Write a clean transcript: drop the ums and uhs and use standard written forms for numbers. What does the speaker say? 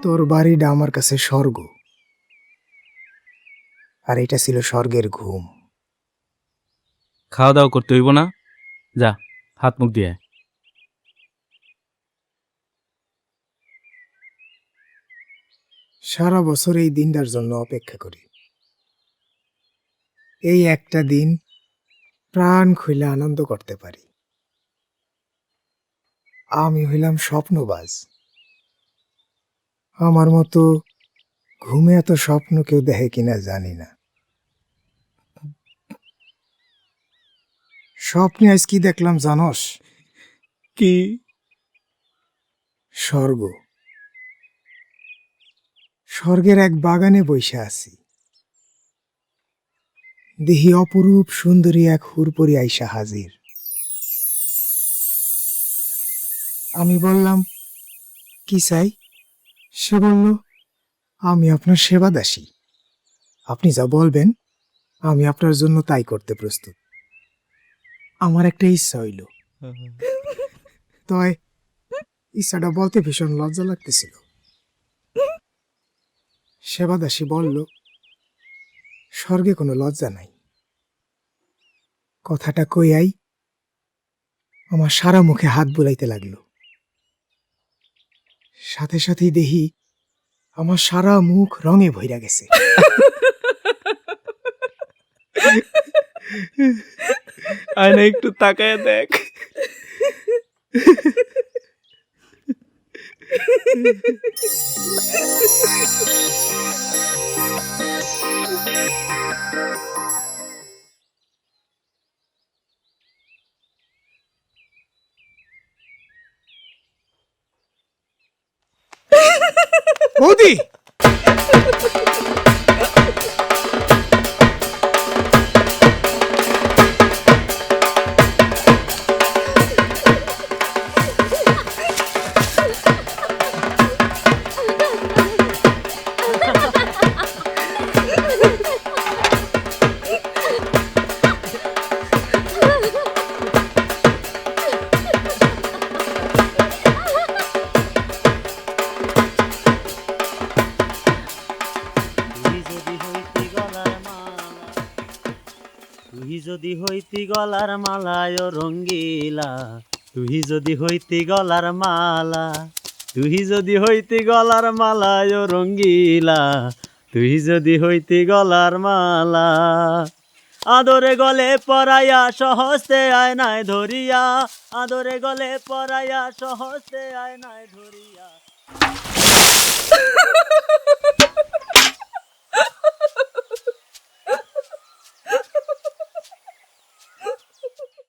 তোর বাড়িটা আমার কাছে স্বর্গ, আর এটা ছিল স্বর্গের ঘুম। খাওয়া দাওয়া করতে হইব না? যা, হাত মুখ দিয়ে আয়। সারা বছর এই দিনটার জন্য অপেক্ষা করি। এই একটা দিন প্রাণ খুলে আনন্দ করতে পারি। আমি হইলাম স্বপ্নবাজ। আমার মতো ঘুমে এত স্বপ্ন কেউ দেখে কিনা জানি না। স্বপ্নে আজ কি দেখলাম জানস? কি? স্বর্গ। স্বর্গের এক বাগানে বইসা আছি। দেহি অপরূপ সুন্দরী এক হুরপরি আইসা হাজির। আমি বললাম, কি চাই? সে বলল, আমি আপনার সেবা দাসী। আপনি যা বলবেন আমি আপনার জন্য তাই করতে প্রস্তুত। আমার একটা ইচ্ছা হইল। তয় ইচ্ছাটা বলতে ভীষণ লজ্জা লাগতেছিল। সেবাদাসী বলল, স্বর্গে কোনো লজ্জা নাই। কথাটা কইয়াই আমার সারা মুখে হাত বুলাইতে লাগলো। সাথে সাথেই দেখি আমার সারা মুখ রঙে ভইরা গেছে। আয়না একটু তাকায় দেখ। বৌদি! তুই যদি হইতি গলার মালায় রঙ্গিলা, তুই যদি হইতি গলার মালা, তুই যদি হইতি গলার মালায় রঙ্গিলা, তুই যদি হইতি গলার মালা। আদরে গলে পরাইয়া সহস্তে আয়নায় ধরিয়া, আদরে গলে পরাইয়া সহস্তে আয়নায় ধরিয়া।